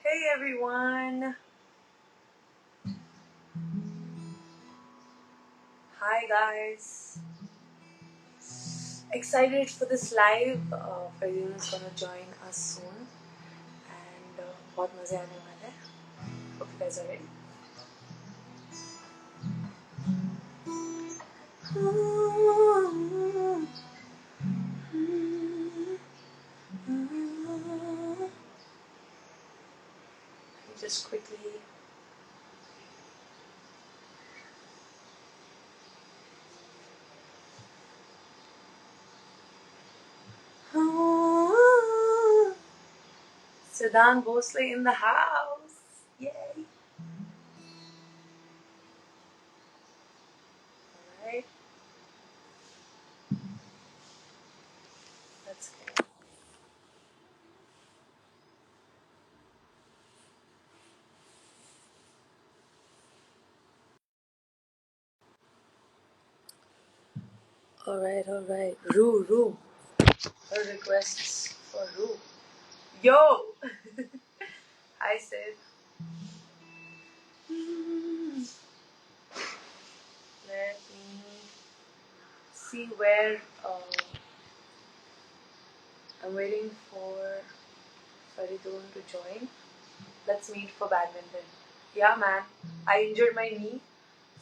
Hey everyone! Hi guys! Excited for this live. Faridoon is gonna join us soon, and बहुत मजे आने वाले हैं. Hope you guys are ready. Just quickly. Siddhant Bhosle in the house. Yay! Alright. Let's go. Alright. Roo. Her requests for Roo. Yo! I said. Let me see where I'm waiting for Faridoon to join. Let's meet for badminton. Yeah, man. I injured my knee,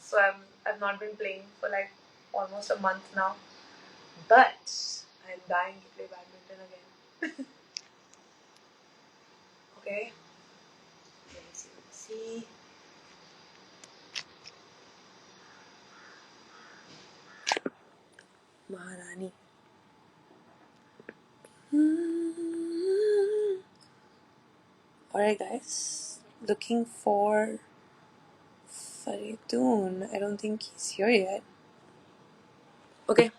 so I've not been playing for like almost a month now. But I'm dying to play badminton again. Okay. Let's see. Maharani. Alright, guys. Looking for Faridoon. I don't think he's here yet. Okay.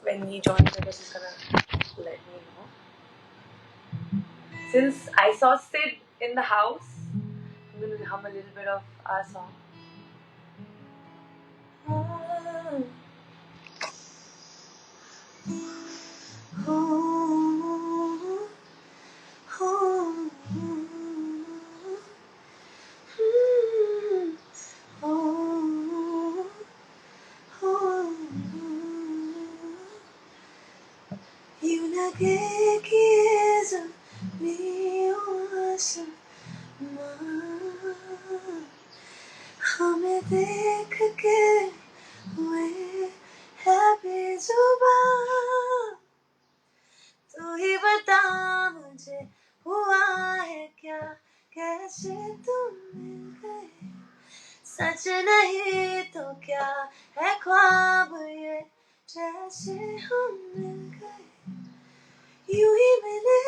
When he joins, I guess he's gonna let me know. Since I saw Sid in the house, I'm gonna hum a little bit of our song. You lage ki zameen aasmaan हमें देख के हुए है बेजुबान तू ही बता मुझे हुआ है क्या कैसे तुम मिल गए सच नहीं तो क्या है ख्वाब ये जैसे हम मिल गए यूं ही मिले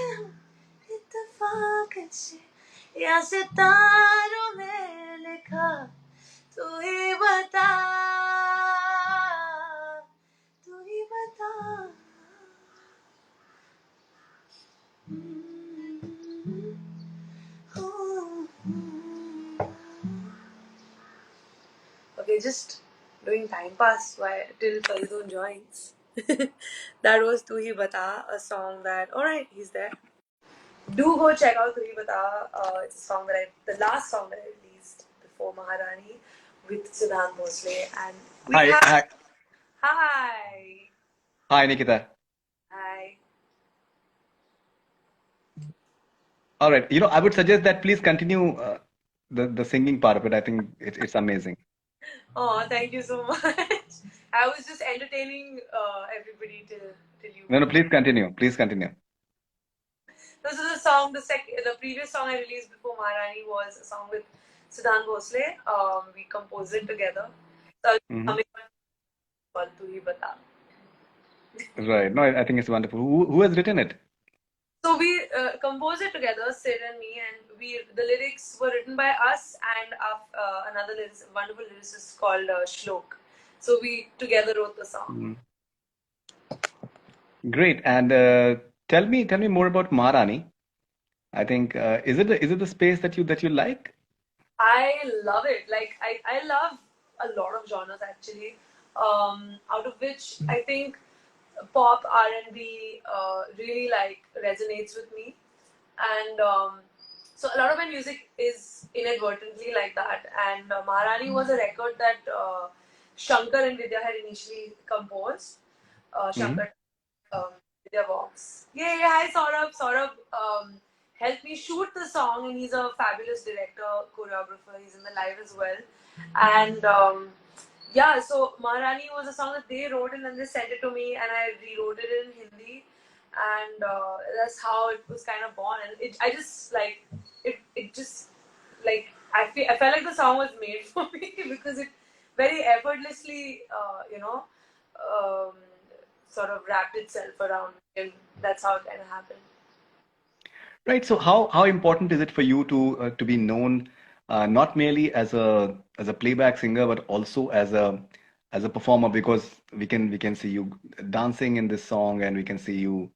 हम इत्तेफाक से या सितारों में लिखा तू ही बता Okay, just doing time pass while till Faridoon joins. That was Tu Hi Bata, a song that, alright, he's there. Do go check out Tu Hi Bata. It's a song that the last song that I released before Maharani with Siddhant Bhosle. And we have. Hi, Nikita. Hi. All right. I would suggest that please continue the singing part of it. I think it's amazing. Oh, thank you so much. I was just entertaining everybody till you. No, please continue. Please continue. This is a song. The previous song I released before Maharani was a song with Siddhant Bhosle. We composed it together. So called Tu Hi Bata. Right. No, I think it's wonderful. Who has written it? So we composed it together, Sid and me, and the lyrics were written by us and another wonderful lyricist called Shlok. So we together wrote the song. Great. And tell me more about Maharani. I think is it the space that you like? I love it. Like I love a lot of genres actually. Out of which I think pop R&B really like resonates with me, and So a lot of my music is inadvertently like that. And Maharani was a record that Shankar and Vidya had initially composed. Hmm. Shankar, Vidya Vox. Yeah, yeah, hi Saurabh. Saurabh helped me shoot the song, and he's a fabulous director, choreographer. He's in the live as well. And yeah, so Maharani was a song that they wrote, and then they sent it to me, and I rewrote it in Hindi, and that's how it was kind of born. And I just like it just like I felt like the song was made for me because it very effortlessly, um, sort of wrapped itself around me, and that's how it kind of happened. Right. So how important is it for you to be known not merely as a playback singer but also as a performer because we can see you dancing in this song and we can see you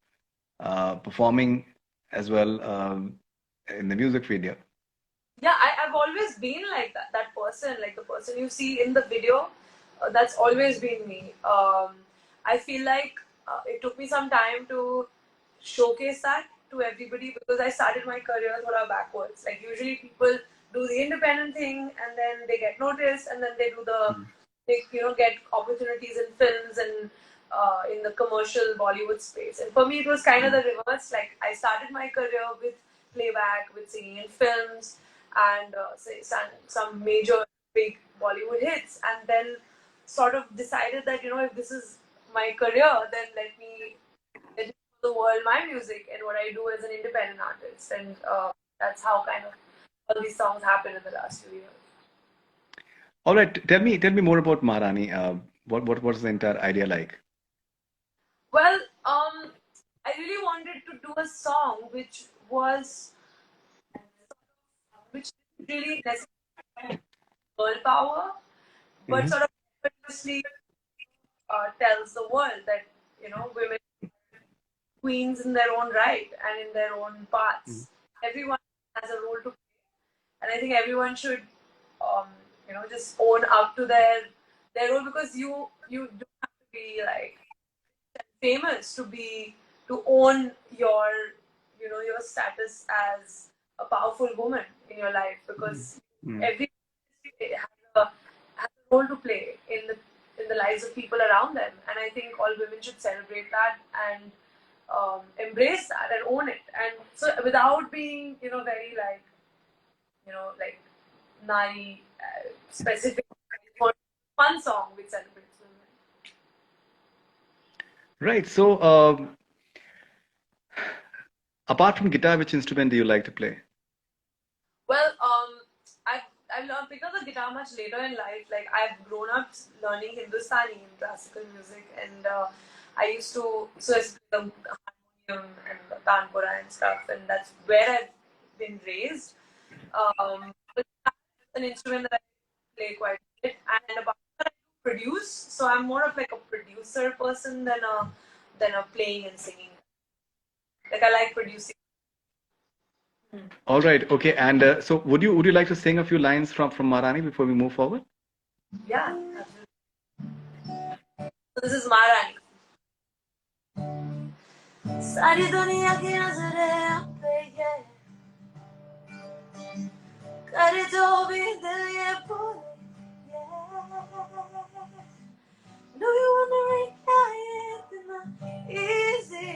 performing as well in the music video. Yeah, I've always been like that person, like the person you see in the video. That's always been me. I feel like it took me some time to showcase that to everybody because I started my career sort of backwards. Like usually people do the independent thing and then they get noticed and then they get opportunities in films and in the commercial Bollywood space. And for me, it was kind of the reverse. Like I started my career with playback, with singing in films, and say some major big Bollywood hits, and then sort of decided that if this is my career, then let me show the world my music and what I do as an independent artist, and that's how kind of all these songs happened in the last few years. All right, tell me more about Maharani. What's the entire idea like? Well, I really wanted to do a song which didn't really necessarily girl power, but Hmm. sort of effortlessly tells the world that women queens in their own right and in their own paths. Everyone has a role to play, and I think everyone should, um, just own up to their role because you don't have to be like famous to own your status as a powerful woman in your life because Mm. every has a role to play in the lives of people around them, and I think all women should celebrate that and embrace that and own it, and so without being very like nari specific, fun song which celebrates women. Right. So, apart from guitar, which instrument do you like to play? Well, I've learned picked up the guitar much later in life. Like I've grown up learning Hindustani in classical music, and I used to so I used to play the harmonium and the tanpura and stuff, and that's where I've been raised. But that's an instrument that I play quite a bit, and about that I do produce. So I'm more of like a producer person than a playing and singing. Like I like producing. All right. Okay. And so, would you like to sing a few lines from Maharani before we move forward? Yeah, absolutely. So this is Maharani. सारी दुनिया की नजरें आप पे ये करे जो भी दिल ये बोले ये know you wondering how it's not easy.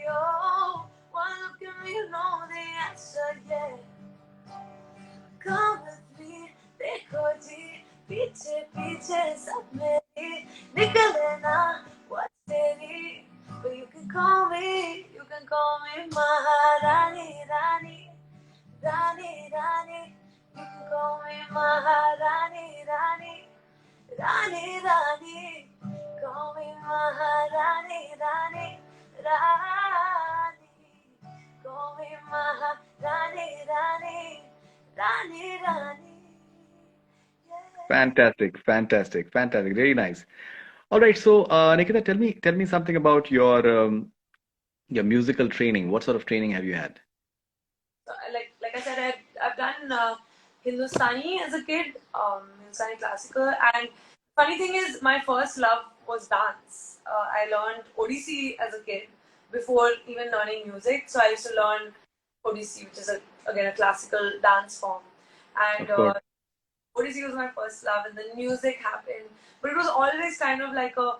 Oh, one look at me, you know the answer, yeah. Come with me, देखो जी, पीछे पीछे सब मेरी निकले ना what's तेरी. But you can call me Maharani, Rani, Rani, Rani. You can call me Maharani, Rani. Rani, Rani, call me Maharani, Rani, Rani, call me Maharani, Rani, Rani, Rani. Yeah. Fantastic, fantastic, fantastic. Very nice. All right. So, Nikita, tell me something about your musical training. What sort of training have you had? So, like I said, I've done Hindustani as a kid, Hindustani classical, and funny thing is, my first love was dance. I learned Odissi as a kid before even learning music. So I used to learn Odissi, which is again a classical dance form, and Of course. Odissi was my first love, and then music happened. But it was always kind of like a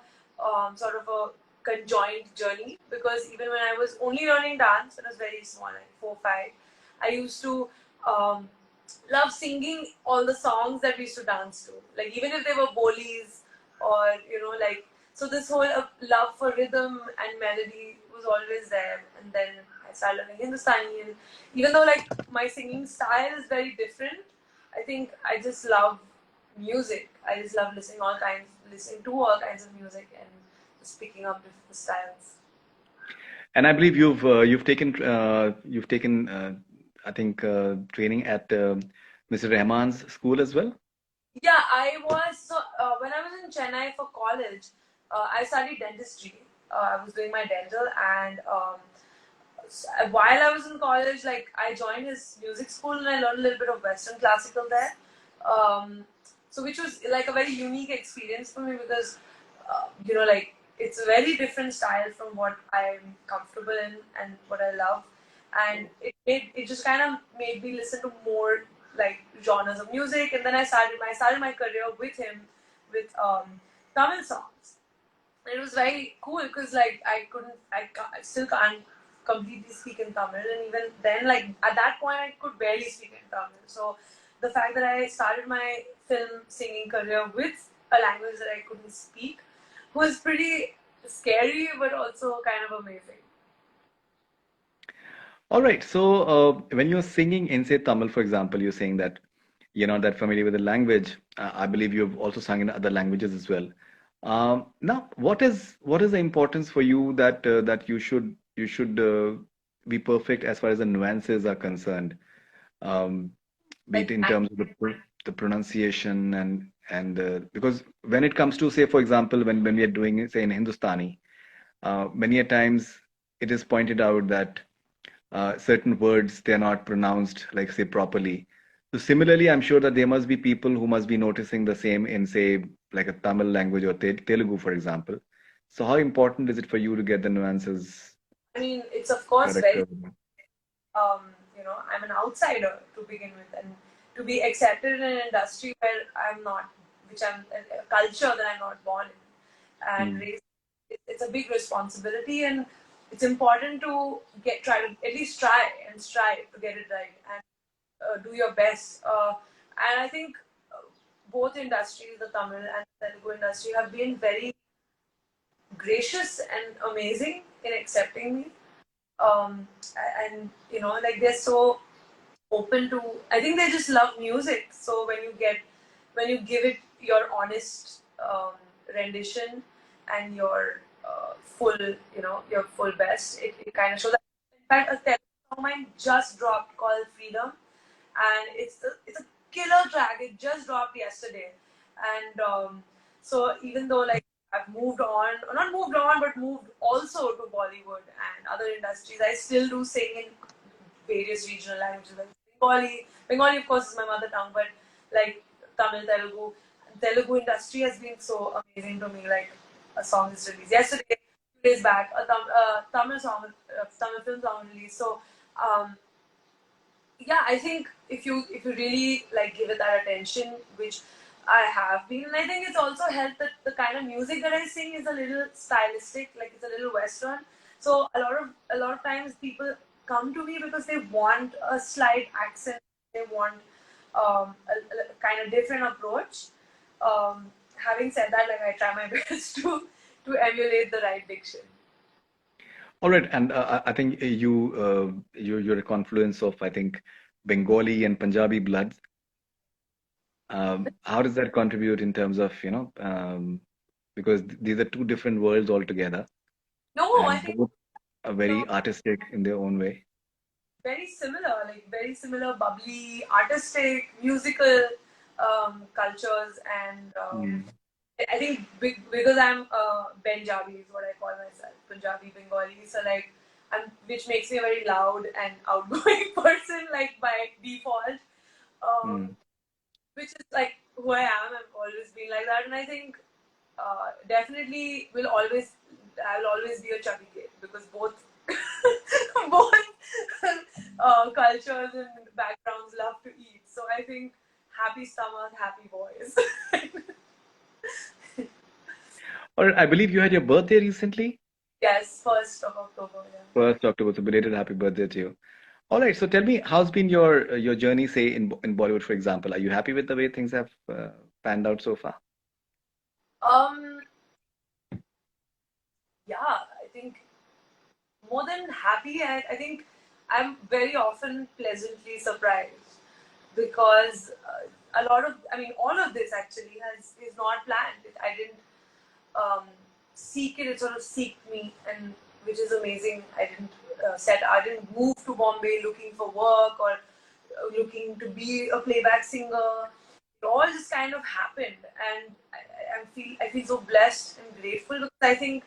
sort of a conjoined journey, because even when I was only learning dance, when I was very small, like 4, 5, I used to um, love singing all the songs that we used to dance to. Like even if they were bolis or like, so this whole love for rhythm and melody was always there. And then I started learning Hindustani, and even though like my singing style is very different, I think I just love music. I just love listening to all kinds of music and just picking up different styles. And I believe you've taken I think training at Mr. Rahman's school as well. Yeah, I was so when I was in Chennai for college, I studied dentistry. I was doing my dental, and while I was in college, like I joined his music school and I learned a little bit of Western classical there. Um, so which was like a very unique experience for me, because like it's a very different style from what I'm comfortable in and what I love, and it just kind of made me listen to more like genres of music. And then I started my career with him with Tamil songs. It was very cool because like I still can't completely speak in Tamil, and even then, like at that point, I could barely speak in Tamil. So the fact that I started my film singing career with a language that I couldn't speak was pretty scary, but also kind of amazing. All right. So when you're singing in say Tamil, for example, you're saying that you're not that familiar with the language. I believe you've also sung in other languages as well. Now, what is the importance for you that you should be perfect as far as the nuances are concerned, um, be it Like in terms of the pronunciation and because when it comes to say for example when we are doing it say in Hindustani, many a times it is pointed out that certain words they are not pronounced like say properly. So similarly, I'm sure that there must be people who must be noticing the same in say like a Tamil language or Telugu, for example. So how important is it for you to get the nuances I mean, it's of course correct? very um, I'm an outsider to begin with, and to be accepted in an industry where I'm not, which I'm a culture that I'm not born in, and Hmm. raised, it's a big responsibility, and it's important to try to at least try and strive to get it right, and do your best. And I think both industries, the Tamil and the Telugu industry, have been very gracious and amazing in accepting me. And like they're so open to, I think they just love music. So when you give it your honest rendition and your your full best, it kind of shows that. In fact, a Telugu song mine just dropped called Freedom, and it's a killer track. It just dropped yesterday, and so even though like I've moved on, or not moved on, but moved also to Bollywood and other industries, I still do sing in various regional languages like Bengali, of course, is my mother tongue, but like Tamil, Telugu industry has been so amazing to me. Like a song is released yesterday, 2 days back, a Tamil song, Tamil film song released. So um, yeah, I think if you really like give it that attention, which I have been, and I think it's also helped that the kind of music that I sing is a little stylistic, like it's a little Western. So a lot of times people come to me because they want a slight accent, they want a kind of different approach. Having said that, like I try my best to emulate the right diction. All right, and I think you're a confluence of I think Bengali and Punjabi bloods. How does that contribute in terms of because these are two different worlds altogether, No, I and think both are so. very artistic in their own way. Very similar, bubbly, artistic, musical cultures, and Mm, I think because I'm Punjabi is what I call myself, Punjabi Bengali. So like, which makes me a very loud and outgoing person, like by default. Um, mm. which is like who I am. I've always been like that, and I think definitely I will always be a chubby kid, because both both cultures and backgrounds love to eat. So I think happy stomach, happy boys. Or I believe you had your birthday recently, Yes, 1st of October. Yeah. 1st October. So belated happy birthday to you. All right. So tell me, how's been your journey, say in Bollywood, for example? Are you happy with the way things have panned out so far? Um, yeah, I think more than happy, I think I'm very often pleasantly surprised because a lot of, I mean, all of this actually is not planned. I didn't um, seek it; it sort of seeked me, and which is amazing. I didn't move to Bombay looking for work or looking to be a playback singer. It all just kind of happened, and I feel so blessed and grateful because I think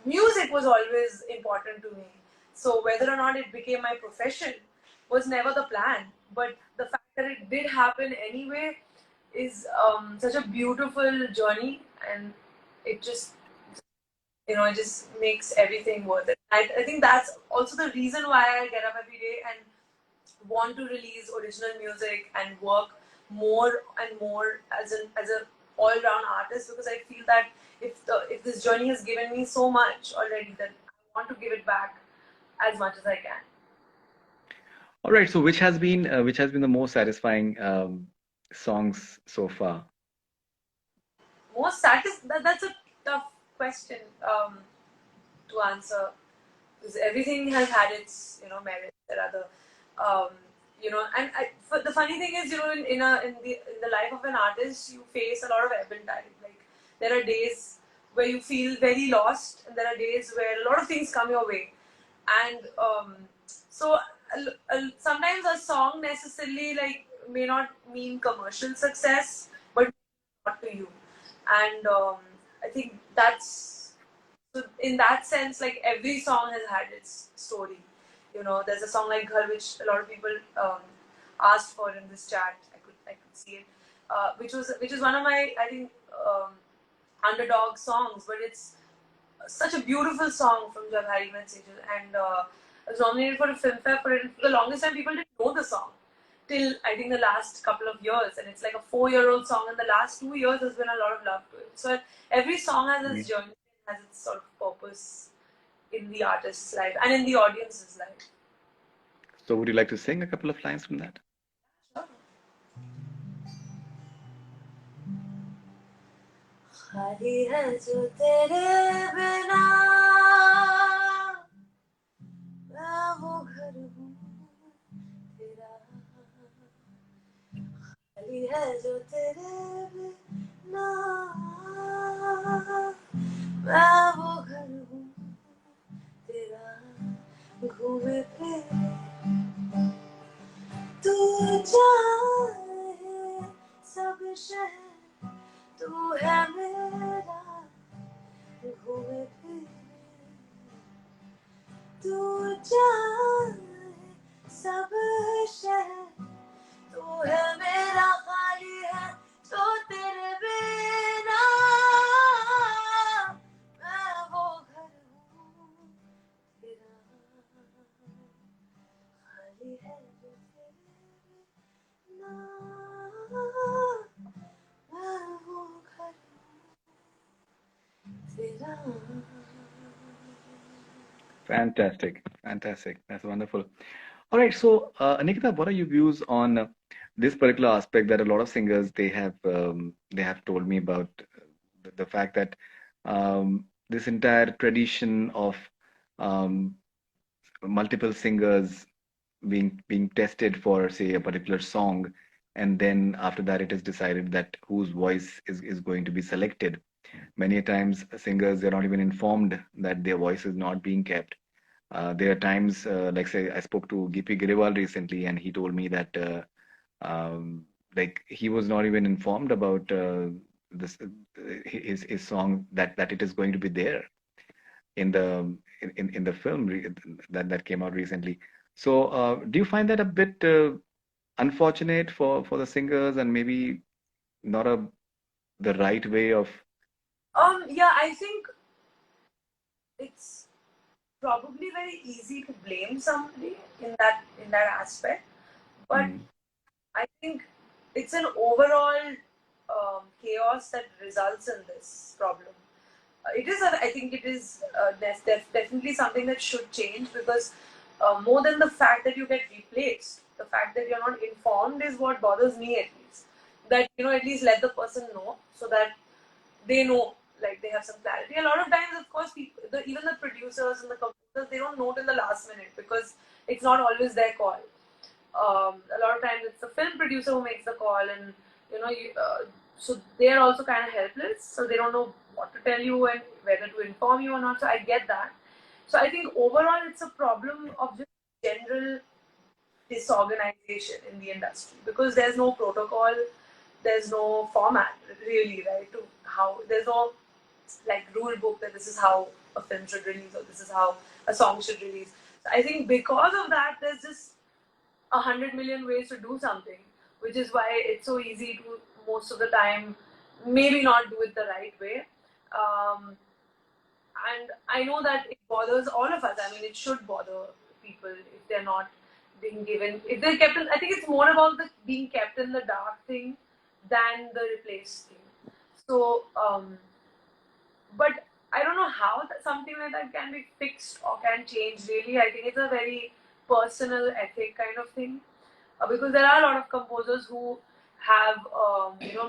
music was always important to me. So whether or not it became my profession was never the plan. But the fact that it did happen anyway is such a beautiful journey, and it just it just makes everything worth it. I think that's also the reason why I get up every day and want to release original music and work more and more as a all round artist because I feel that if this journey has given me so much already, then I want to give it back as much as I can. All right. So which has been the most satisfying songs so far? Most satisfying, that's a tough question to answer because everything has had its merits. There are the and the funny thing is in the life of an artist you face a lot of ebb and tide. Like there are days where you feel very lost, and there are days where a lot of things come your way, and so sometimes a song necessarily like may not mean commercial success, but not to you, and I think that's so in that sense, like every song has had its story. There's a song like Ghar which a lot of people asked for in this chat. I could see it, which is one of my I think underdog songs, but it's such a beautiful song from Jab Harry Met Sejal, and I was nominated for a Filmfare for it. For the longest time, people didn't know the song till I think the last couple of years, and it's like a 4-year-old song. And the last 2 years, there's been a lot of love to it. So every song has its journey, has its sort of purpose in the artist's life and in the audience's life. So would you like to sing a couple of lines from that? Sure. खाली है जो तेरे बिना मैं वो घर हूँ तेरा खाली है जो तेरे बिना मैं वो घर हूँ तेरा घूमे फिरे तू चाहे सब शहर तू है मेरा घूमे फिरे तू चाहे सब शहर तू है मेरा खाली है तो तेरे बिना मैं वो घर हूँ तेरा खाली है जो तेरे बिना मैं वो घर हूँ तेरा. Fantastic, fantastic. That's wonderful. All right, so Nikita, what are your views on this particular aspect that a lot of singers they have told me about the fact that this entire tradition of um, multiple singers being tested for say a particular song, and then after that it is decided that whose voice is going to be selected. Many times singers they're not even informed that their voice is not being kept. There are times, like say, I spoke to Gippy Grewal recently, and he told me that like he was not even informed about this his song that it is going to be there in the film that came out recently. So, do you find that a bit unfortunate for the singers and maybe not the right way of? Yeah, I think it's probably very easy to blame somebody in that aspect, but Mm. I think it's an overall chaos that results in this problem. I think it is definitely something that should change because more than the fact that you get replaced, the fact that you're not informed is what bothers me at least. That at least let the person know so that they know, like they have some clarity. A lot of times, of course, people, even the producers and the composers, they don't know till the last minute because it's not always their call. A lot of times it's the film producer who makes the call, and so they are also kind of helpless, so they don't know what to tell you and whether to inform you or not. So I get that. So I think overall it's a problem of just general disorganization in the industry because there's no protocol, there's no format really, right? To how there's no like rule book that this is how a film should release or this is how a song should release. So I think because of that, there's just 100 million ways to do something, which is why it's so easy to most of the time maybe not do it the right way. Um, and I know that it bothers all of us. I mean, it should bother people if they're not being given, if they're kept in, I think it's more about the being kept in the dark thing than the replaced thing. So, but I don't know how something like that can be fixed or can change really. I think it's a very personal ethic kind of thing because there are a lot of composers who have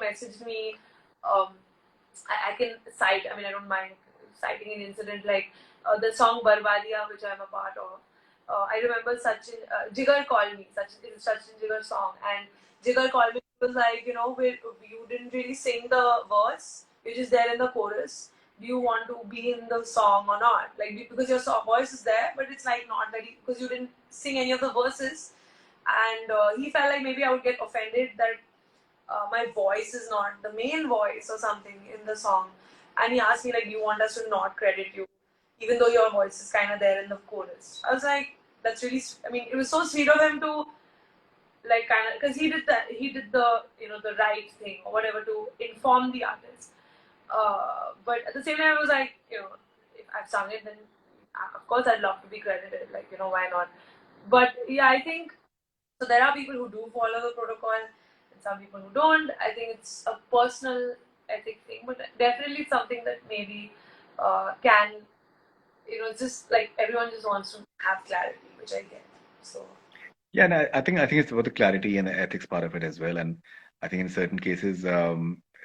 messaged me. Um, I can cite. I mean, I don't mind citing an incident like the song Barbadiya, which I'm a part of. I remember Sachin Jigar called me. It's a Sachin Jigar song, and Jigar called me. He was like, you didn't really sing the verse. You're just there in the chorus. Do you want to be in the song or not? Like because your voice is there, but it's like not very because you didn't sing any of the verses, and he felt like maybe I would get offended that my voice is not the main voice or something in the song. And he asked me like, "You want us to not credit you, even though your voice is kind of there in the chorus?" I was like, "That's really." I mean, it was so sweet of him to like kind of because he did that. He did the the right thing or whatever to inform the artist. But at the same time, I was like, if I've sung it, then of course I'd love to be credited. Like, why not? But yeah, I think so. There are people who do follow the protocol, and some people who don't. I think it's a personal ethic thing, but definitely it's something that maybe can, just like everyone just wants to have clarity, which I get. So Yeah, and I think it's about the clarity and the ethics part of it as well. And I think in certain cases,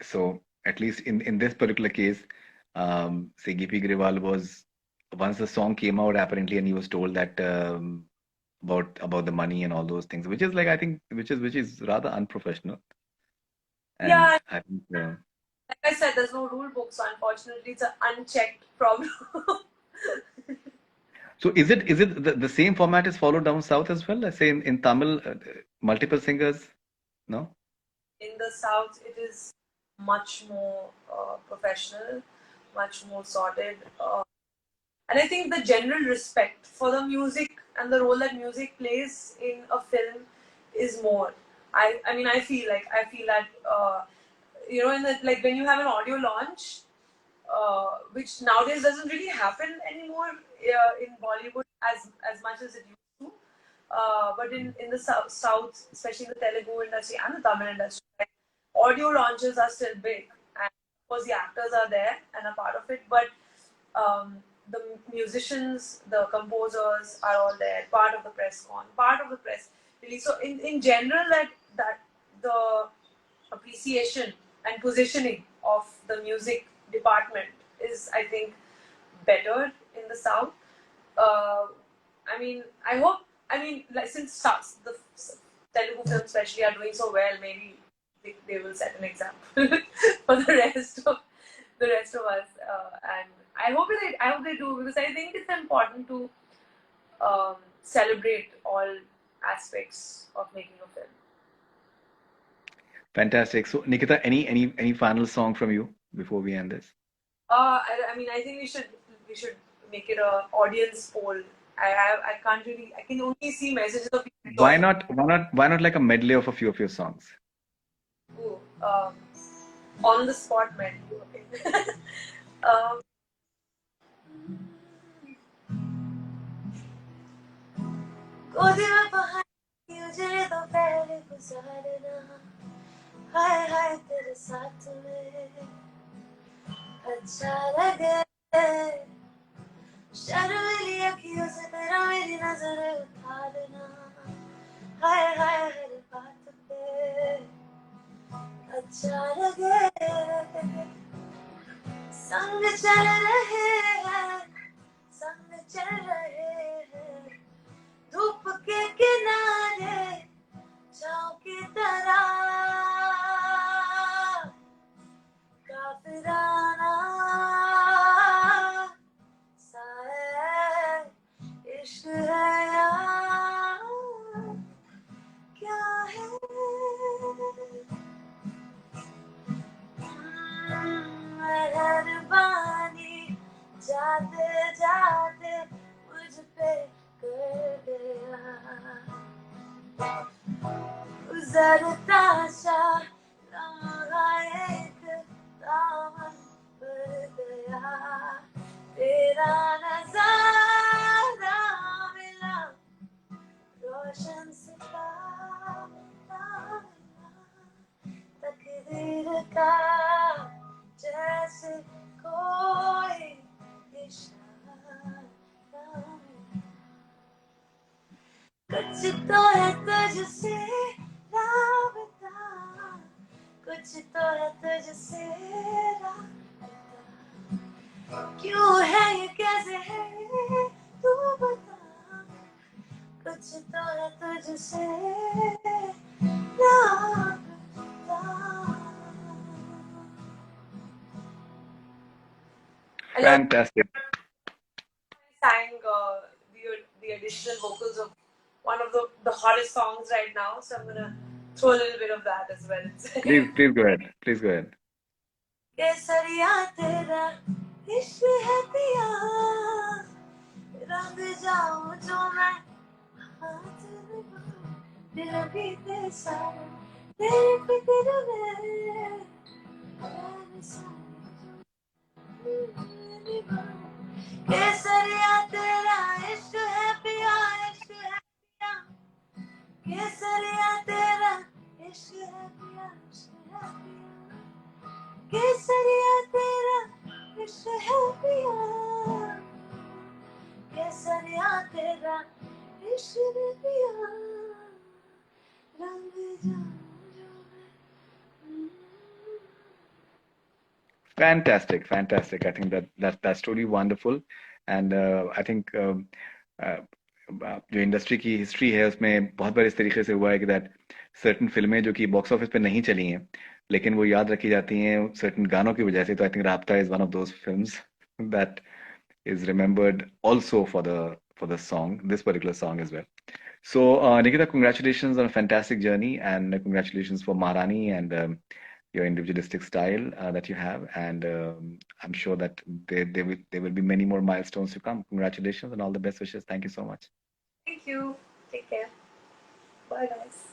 so at least in this particular case, say Gippy Grewal was once the song came out apparently, and he was told that about the money and all those things, which is like I think which is rather unprofessional. And yeah, I think like I said, there's no rule book, so unfortunately, it's an unchecked problem. so is it the same format is followed down south as well? Let's say in Tamil, multiple singers, no? In the south, it is much more professional, much more sorted. And I think the general respect for the music and the role that music plays in a film is more. I mean, I feel that in the like when you have an audio launch, which nowadays doesn't really happen anymore in Bollywood as much as it used to. But in the south, especially in the Telugu industry and the Tamil industry, like, audio launches are still big, and of course the actors are there and a part of it, but the musicians, the composers are all there, part of the press con, part of the press release. So in general, that the appreciation and positioning of the music department is, I think, better in the south. Uh, I mean, I hope. I mean, like since the Telugu films especially are doing so well, maybe they will set an example for the rest of us. And I hope they do because I think it's important to celebrate all aspects of making a film. Fantastic. So, Nikita, any final song from you before we end this? I mean, I think we should make it a audience poll. I can't really. I can only see messages of people Why joining. not? Why not like a medley of a few of your songs? Ooh, on the spot menu. Okay. um, ओ दिल बहाने मुझे तो पहले गुजारना, हाय हाय तेरे साथ में अच्छा लगे, शर्मीली अखियों से तेरा मेरी नजर उठा देना, हाय हाय हर बात पे अच्छा लगे, संग चल रहे हैं, संग चल रहे हैं, धूप के किनारे छाँव की तरह, काफिराना सा है, इश्क है या क्या है, मेहरबानी जाते जाते मुझ पे कर गया, गुजरता सा लम्हा एक दामन भर गया, तेरा नजारा मिला, रोशन सितारा मिला, तकदीर का जैसे कोई इशारा मिला, कुछ तो है तुझसे राबता, कुछ तो है तुझसे राबता, क्यों है ये कैसे है तू बता, कुछ तो है तुझसे राबता. I love Fantastic. sang the additional vocals of one of the hottest songs right now, so I'm gonna throw a little bit of that as well. Please go ahead. Please go ahead. केसरिया तेरा इश्क है पिया, रंग जाऊं जो मैं हाथ लगाऊं, दिल भी तेरे सारे तेरी फिक्र में, मैं सारी निभाऊं, केसरिया तेरा इश्क है पिया, इश्क है पिया, केसरिया तेरा इश्क है पिया, इश्क है पिया, केसरिया तेरा इश्क है पिया, केसरिया तेरा इश्क है पिया, रंग जाऊं जो मैं. Fantastic, fantastic. I think that's truly wonderful, and I think uh, जो इंडस्ट्री की हिस्ट्री है उसमें बहुत बार इस तरीके से हुआ है कि दैट सर्टन फिल्में जो कि बॉक्स ऑफिस पे नहीं चली हैं लेकिन वो याद रखी जाती हैं सर्टन गानों की वजह से. तो आई थिंक राब्ता is one of those films that is remembered also for the song, this particular song as well. So, Nikita, congratulations on a fantastic journey, and congratulations for Maharani and your individualistic style that you have. And I'm sure that there will be many more milestones to come. Congratulations and all the best wishes. Thank you so much. Thank you. Take care. Bye, guys.